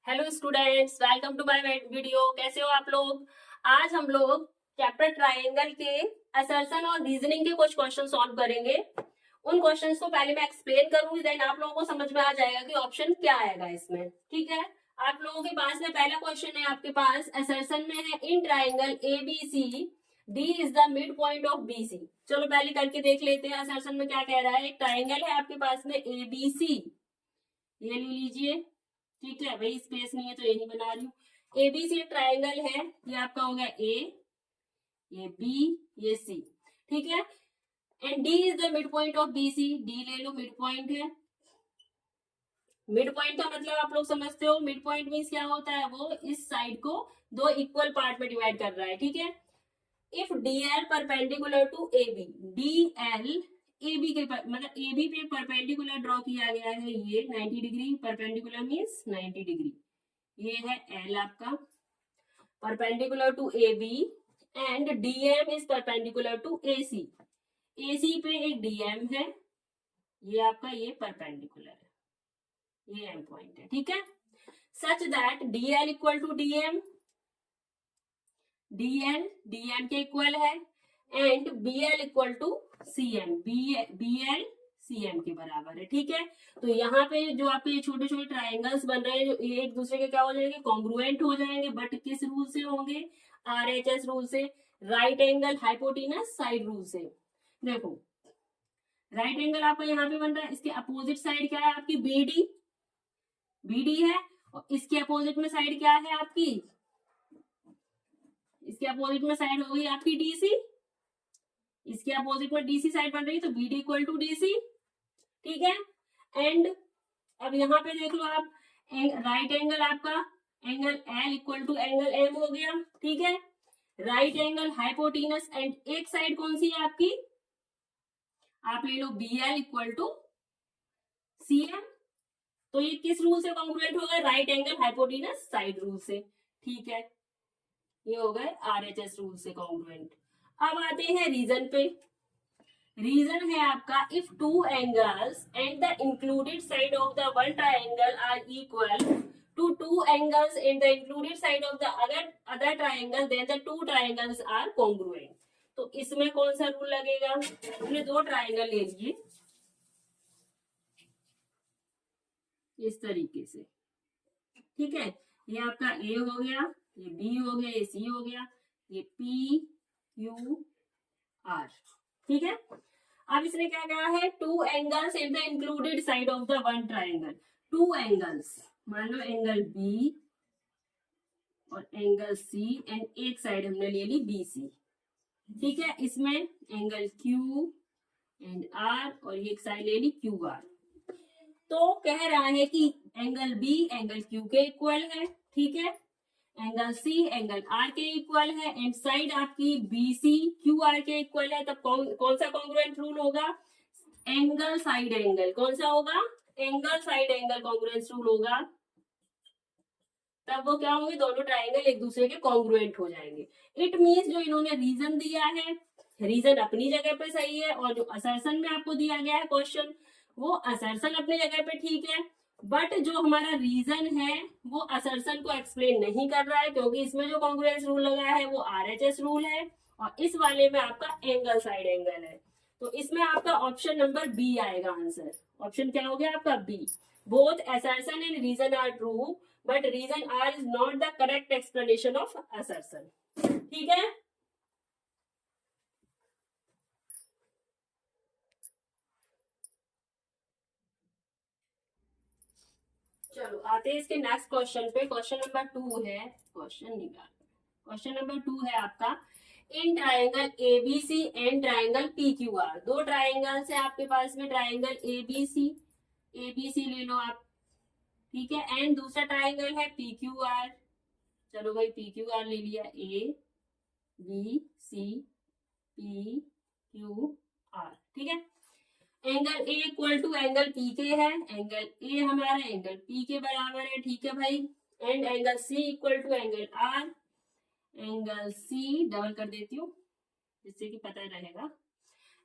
Hello students, welcome to my video. कैसे हो आप लोग। आज हम लोग चैप्टर ट्रायंगल के असर्शन और रीजनिंग के कुछ क्वेश्चन सॉल्व करेंगे। उन क्वेश्चंस को पहले मैं एक्सप्लेन करूंगी, देन आप लोगों को समझ में आ जाएगा कि ऑप्शन क्या आएगा इसमें। ठीक है, आप लोगों के पास में पहला क्वेश्चन है, आपके पास असर्शन में है in triangle ABC D is the mid point of BC। चलो पहले करके देख लेते हैं असर्शन में क्या कह रहा है। एक ट्रायंगल है आपके पास में ABC, ये ले लीजिए। ठीक है भाई, स्पेस नहीं है तो यही बना रही हूँ। एबीसी ट्राइंगल है, ये आपका हो गया ए, ये बी, ये सी। ठीक है, and D is the mid point of BC. D ले लो, मिड पॉइंट है। मिड पॉइंट का मतलब आप लोग समझते हो, मिड पॉइंट मीन्स क्या होता है, वो इस साइड को दो इक्वल पार्ट में डिवाइड कर रहा है। ठीक है, if D L perpendicular to A B, D L A B के मतलब ए बी पे परपेंडिकुलर ड्रॉ किया गया है, ये 90 डिग्री। Perpendicular means 90 degree. ये है एल आपका perpendicular to A B, and DM is perpendicular to A C. A C पे एक डीएम है, ये आपका ये परपेंडिकुलर है, ये एम पॉइंट है। ठीक है, such that DL equal to DM, DL DM के इक्वल है, and BL equal to CM, BL CM के बराबर है। ठीक है, तो यहाँ पे जो आपके छोटे छोटे ट्राइंगल्स बन रहे हैं, ये एक दूसरे के क्या हो जाएंगे, कॉन्ग्रुएंट हो जाएंगे। बट किस रूल से होंगे, RHS रूल से, right angle hypotenuse side rule से। देखो राइट एंगल आपका यहाँ पे बन रहा है, इसके अपोजिट साइड क्या है आपकी, BD, BD है। और इसके अपोजिट में साइड क्या है आपकी, इसके अपोजिट में साइड होगी आपकी DC। इसके अपोजिट में DC साइड बन रही है, तो BD इक्वल टू DC। ठीक है, एंड अब यहाँ पे देख लो आप, राइट एंगल आपका angle L equal to angle M हो गया। ठीक है, राइट एंगल हाइपोटेनस, एंड एक साइड कौन सी है आपकी, आप ले लो BL इक्वल टू CM। तो ये किस रूल से कॉन्ग्रुएंट होगा, right angle hypotenuse side rule से। ठीक है, ये हो गए RHS रूल से कॉन्ग्रुएंट। अब आते हैं रीजन पे। रीजन है आपका, if two angles and the included side of the one triangle are equal to two angles in the included side of the other triangle, then the two triangles are congruent. तो इसमें कौन सा rule लगेगा, हमने दो triangle ले लिए इस तरीके से। ठीक है, ये आपका ए हो गया, ये बी हो गया, ये सी हो गया, ये PQR। ठीक है, अब इसने क्या कहा है, to angles in the included side of the one triangle. Two angles, मान लो एंगल B और एंगल C, एंड एक साइड हमने ले ली BC। ठीक है, इसमें एंगल Q एंड R, और ये एक साइड ले ली QR। तो कह रहा है कि एंगल B एंगल Q के इक्वल है। ठीक है, एंगल C एंगल R के इक्वल है, एंड साइड आपकी BC QR के इक्वल है। तब कौन सा कॉन्ग्रुएंट रूल होगा, एंगल साइड एंगल। कौन सा होगा, angle side angle congruence rule होगा। तब वो क्या होंगे, दोनों ट्राइंगल एक दूसरे के कॉन्ग्रुएंट हो जाएंगे। इट मीन्स जो इन्होंने रीजन दिया है, रीजन अपनी जगह पे सही है, और जो असर्शन में आपको दिया गया है क्वेश्चन, वो असर्शन अपनी जगह पे ठीक है। बट जो हमारा रीजन है वो असर्शन को एक्सप्लेन नहीं कर रहा है, क्योंकि इसमें जो कॉन्ग्रुएंस रूल लगाया है वो RHS रूल है, और इस वाले में आपका एंगल साइड एंगल है। तो इसमें आपका ऑप्शन नंबर बी आएगा आंसर। ऑप्शन क्या हो गया आपका, B. Both assertion and reason are true, but reason are is not the correct explanation of assertion. ठीक है, चलो आते हैं इसके नेक्स्ट क्वेश्चन पे। क्वेश्चन नंबर 2 है, क्वेश्चन नंबर 2 है आपका, in triangle ABC and triangle PQR। दो ट्राइंगल्स है आपके पास में, ट्राइंगल ABC, ABC ले लो आप। ठीक है, एंड दूसरा ट्राइंगल है PQR। चलो भाई PQR ले लिया, ABCPQR। ठीक है, angle A equal to angle PK है, एंगल A हमारा एंगल P के बराबर है। ठीक है भाई, and angle C equal to angle R, angle C double कर देती हूँ जिससे कि पता रहेगा,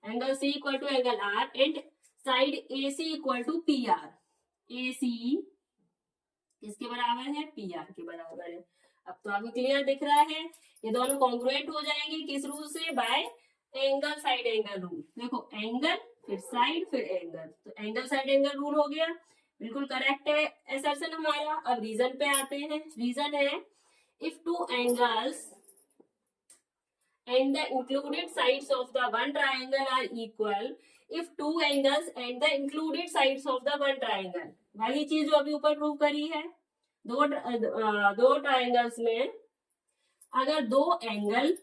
angle C equal to angle R, and side AC equal to PR। AC किसके बराबर है, पी आर के बराबर है। अब तो आपको क्लियर दिख रहा है, ये दोनों कॉन्ग्रुएंट हो जाएंगे किस रूल से, bye angle side angle rule. देखो एंगल फिर साइड फिर एंगल, तो एंगल साइड एंगल रूल हो गया, बिल्कुल करेक्ट है असर्शन हमारा। अब रीजन पे आते हैं, रीजन है if two angles and the included sides of the one triangle are equal, if two angles and the included sides of the one triangle, वही चीज जो अभी ऊपर प्रूव करी है, दो ट्राइंगल्स में अगर दो एंगल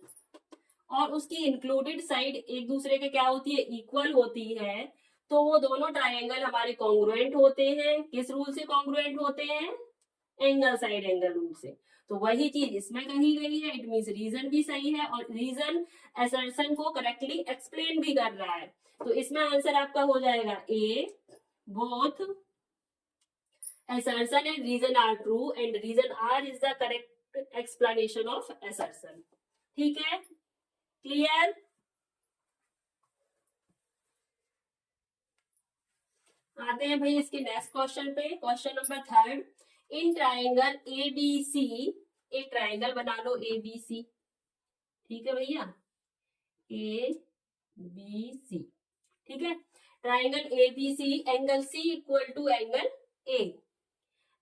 और उसकी इंक्लूडेड साइड एक दूसरे के क्या होती है, इक्वल होती है, तो वो दोनों ट्राइंगल हमारे कॉन्ग्रुएंट होते हैं। किस रूल से कॉन्ग्रुएंट होते हैं, एंगल साइड एंगल रूल से। तो वही चीज इसमें कही गई है, इट मीन्स रीजन भी सही है और रीजन असर्शन को करेक्टली एक्सप्लेन भी कर रहा है। तो इसमें आंसर आपका हो जाएगा ए, both assertion and reason are true and reason R is the correct explanation of assertion। ठीक है, क्लियर। आते हैं भाई इसके नेक्स्ट क्वेश्चन पे, question number 3। In triangle A B C, एक ट्राइंगल बना लो ए बी सी, ठीक है भैया, ए बी सी, ठीक है। Triangle A B C, angle C equal to angle A,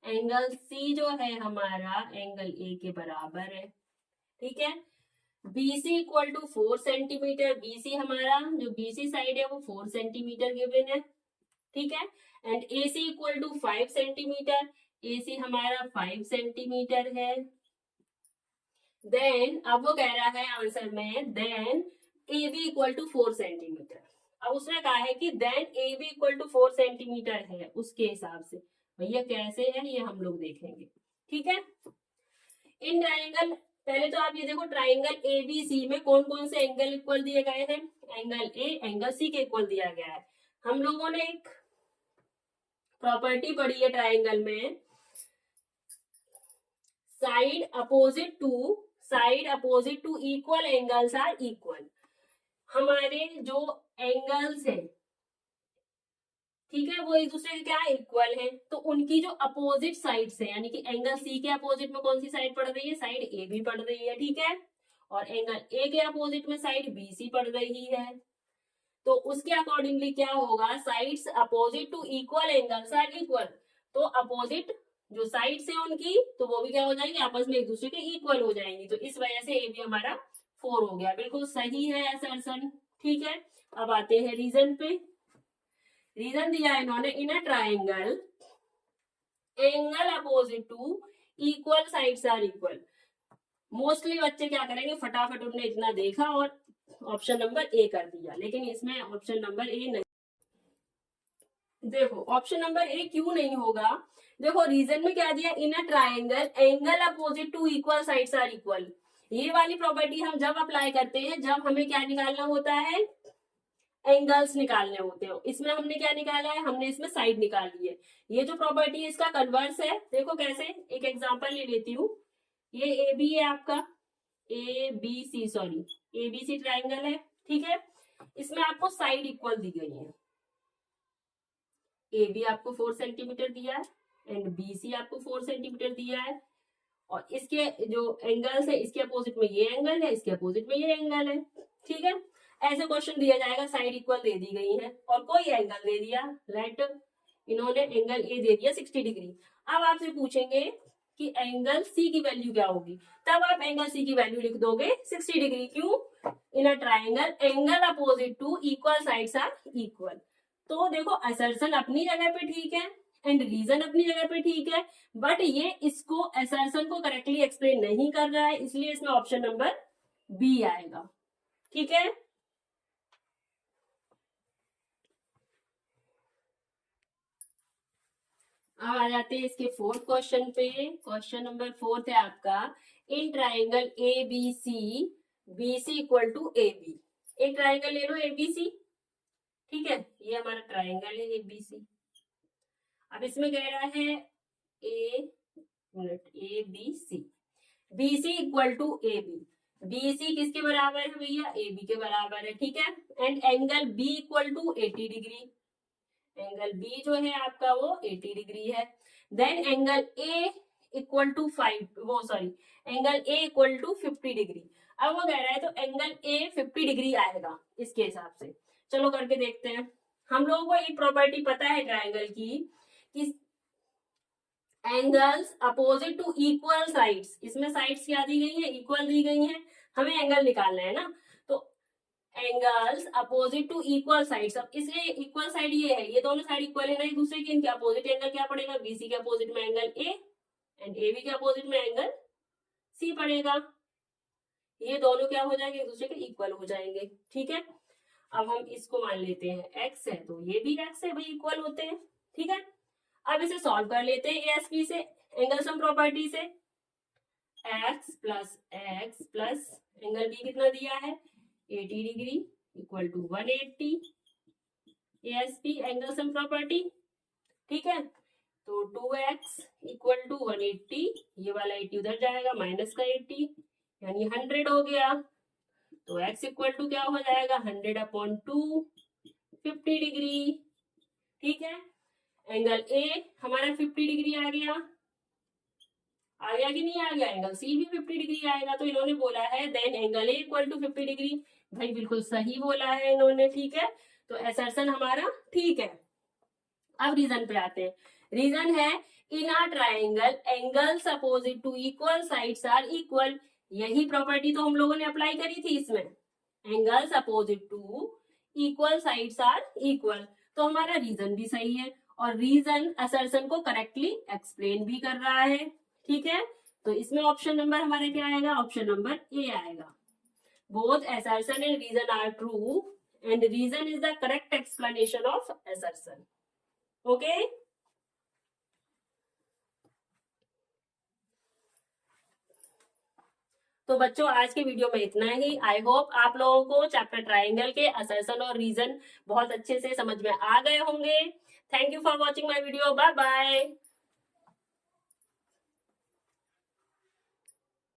angle C जो है हमारा एंगल ए के बराबर है, ठीक है। BC equal to 4 centimetre, BC हमारा जो बीसी साइड है वो 4 सेंटीमीटर गिवन है, ठीक है। And AC equal to 5 centimetre, AC हमारा 5 सेंटीमीटर है। देन अब वो कह रहा है आंसर में, then A B equal to 4 centimetre. अब उसने कहा है कि then A B equal to 4 centimetre है, उसके हिसाब से भैया कैसे है ये हम लोग देखेंगे, ठीक है। इन ट्राइंगल, पहले तो आप ये देखो ट्राइंगल ए बी सी में कौन कौन से एंगल इक्वल दिए गए हैं, एंगल ए एंगल सी के इक्वल दिया गया है। हम लोगों ने एक प्रॉपर्टी पढ़ी है ट्राइंगल में, side opposite to equal angles are equal. हमारे जो एंगल्स हैं, ठीक है, वो एक दूसरे के क्या इक्वल है, तो उनकी जो अपोजिट साइड्स है, यानी कि एंगल सी के अपोजिट में कौन सी साइड पड़ रही है, साइड ए बी पड़ रही है, ठीक है। और एंगल ए के अपोजिट में साइड बी सी पड़ रही है, तो उसके अकॉर्डिंगली क्या होगा, sides opposite to equal angles are equal. तो अपोजिट जो साइड्स है उनकी, तो वो भी क्या हो जाएंगे, आपस में एक दूसरे के इक्वल हो जाएंगी। तो इस वजह से ए भी हमारा 4 हो गया, बिल्कुल सही है असर्शन, ठीक है। अब आते हैं रीजन पे। रीजन दिया है इन्होंने, in a triangle angle opposite to equal sides are equal. Mostly बच्चे क्या करेंगे, फटाफट उन्होंने इतना देखा और ऑप्शन नंबर ए कर दिया, लेकिन इसमें ऑप्शन नंबर ए नहीं। देखो ऑप्शन नंबर ए क्यों नहीं होगा, देखो रीजन में क्या दिया, in a triangle angle opposite to equal sides are equal. ये वाली प्रॉपर्टी हम जब अप्लाई करते हैं जब हमें क्या निकालना होता है, एंगल्स निकालने होते हैं। इसमें हमने क्या निकाला है, हमने इसमें साइड निकाली है। ये जो प्रॉपर्टी है इसका कन्वर्स है, देखो कैसे, एक एग्जांपल ले लेती हूँ। ये ए बी है आपका, A B C, sorry A B C triangle है, ठीक है। इसमें आपको साइड इक्वल दी गई है, ए बी आपको 4 सेंटीमीटर दिया है एंड बी सी आपको 4 सेंटीमीटर दिया है, और इसके जो एंगल्स है, इसके अपोजिट में ये एंगल है, इसके अपोजिट में ये एंगल है, ठीक है। ऐसे क्वेश्चन दिया जाएगा, साइड इक्वल दे दी गई है और कोई एंगल दे दिया, लेट इन्होंने एंगल ए दे दिया 60 डिग्री। अब आपसे पूछेंगे कि एंगल सी की वैल्यू क्या होगी, तब आप एंगल सी की वैल्यू लिख दोगे 60 डिग्री। क्यों, in a triangle angle opposite to equal sides are equal. तो देखो असर्शन अपनी जगह पे ठीक है एंड रीजन अपनी जगह पे ठीक है, बट ये इसको असर्शन को करेक्टली एक्सप्लेन नहीं कर रहा है, इसलिए इसमें ऑप्शन नंबर बी आएगा, ठीक है। अब आ जाते हैं इसके फोर्थ क्वेश्चन पे। क्वेश्चन नंबर 4 है आपका, in triangle A B C, B C equal to A B. एक ट्राइंगल ले लो ए बी सी, ठीक है, ये हमारा ट्राइंगल है ए बी सी। अब इसमें कह रहा है A B C, B C equal to A B. B C किसके बराबर है भैया, ए बी के बराबर है, ठीक है। And angle B equal to 80 degree, angle B जो है आपका वो 80 डिग्री है। Then angle A equal to 50 degree. अब वो कह रहा है तो एंगल ए 50 डिग्री आएगा इसके हिसाब से। चलो करके देखते हैं। हम लोगों को एक प्रॉपर्टी पता है ट्राइंगल की कि angles opposite to equal sides, इसमें साइड्स क्या दी गई है, इक्वल दी गई है, हमें एंगल निकालना है ना। तो angles opposite to equal sides, अब इसलिए इक्वल साइड ये है, ये दोनों साइड इक्वल है ना एक दूसरे की, इनके अपोजिट एंगल क्या पड़ेगा, बीसी के अपोजिट में एंगल ए एंड एबी के अपोजिट में एंगल सी पड़ेगा। ये दोनों क्या हो जाएंगे, एक दूसरे के इक्वल हो जाएंगे। ठीक है, अब हम इसको मान लेते हैं एक्स है तो ये भी एक्स है भाई, इक्वल होते हैं। ठीक है, अब इसे सॉल्व कर लेते हैं एएसपी से, एंगल सम प्रॉपर्टी से। एक्स प्लस एंगल बी कितना दिया है 80 degree equal to 180 ASP angle sum property. ठीक है, तो 2x इक्वल टू 180, ये वाला 80 उधर जाएगा, माइनस का 80 यानी 100 हो गया। तो x इक्वल टू क्या हो जाएगा 100/2 50 डिग्री। ठीक है, एंगल ए हमारा 50 डिग्री आ गया कि नहीं आ गया, एंगल सी भी 50 डिग्री आएगा। तो इन्होंने बोला है then angle A equal to 50 degree. भाई बिल्कुल सही बोला है इन्होंने। ठीक है, तो असर्शन हमारा ठीक है। अब रीजन पे आते हैं। रीजन है in a triangle angles opposite to equal sides are equal. यही प्रॉपर्टी तो हम लोगों ने अप्लाई करी थी इसमें, angles opposite to equal sides are equal. तो हमारा रीजन भी सही है और रीजन असर्शन को करेक्टली एक्सप्लेन भी कर रहा है। ठीक है, तो इसमें ऑप्शन नंबर हमारे क्या आएगा, ऑप्शन नंबर ए आएगा। Both assertion and reason are true and reason is the correct explanation of assertion. Okay, तो बच्चों आज के वीडियो में इतना ही। आई होप आप लोगों को चैप्टर ट्राइंगल के असर्शन और रीजन बहुत अच्छे से समझ में आ गए होंगे। Thank you for watching my video. Bye bye.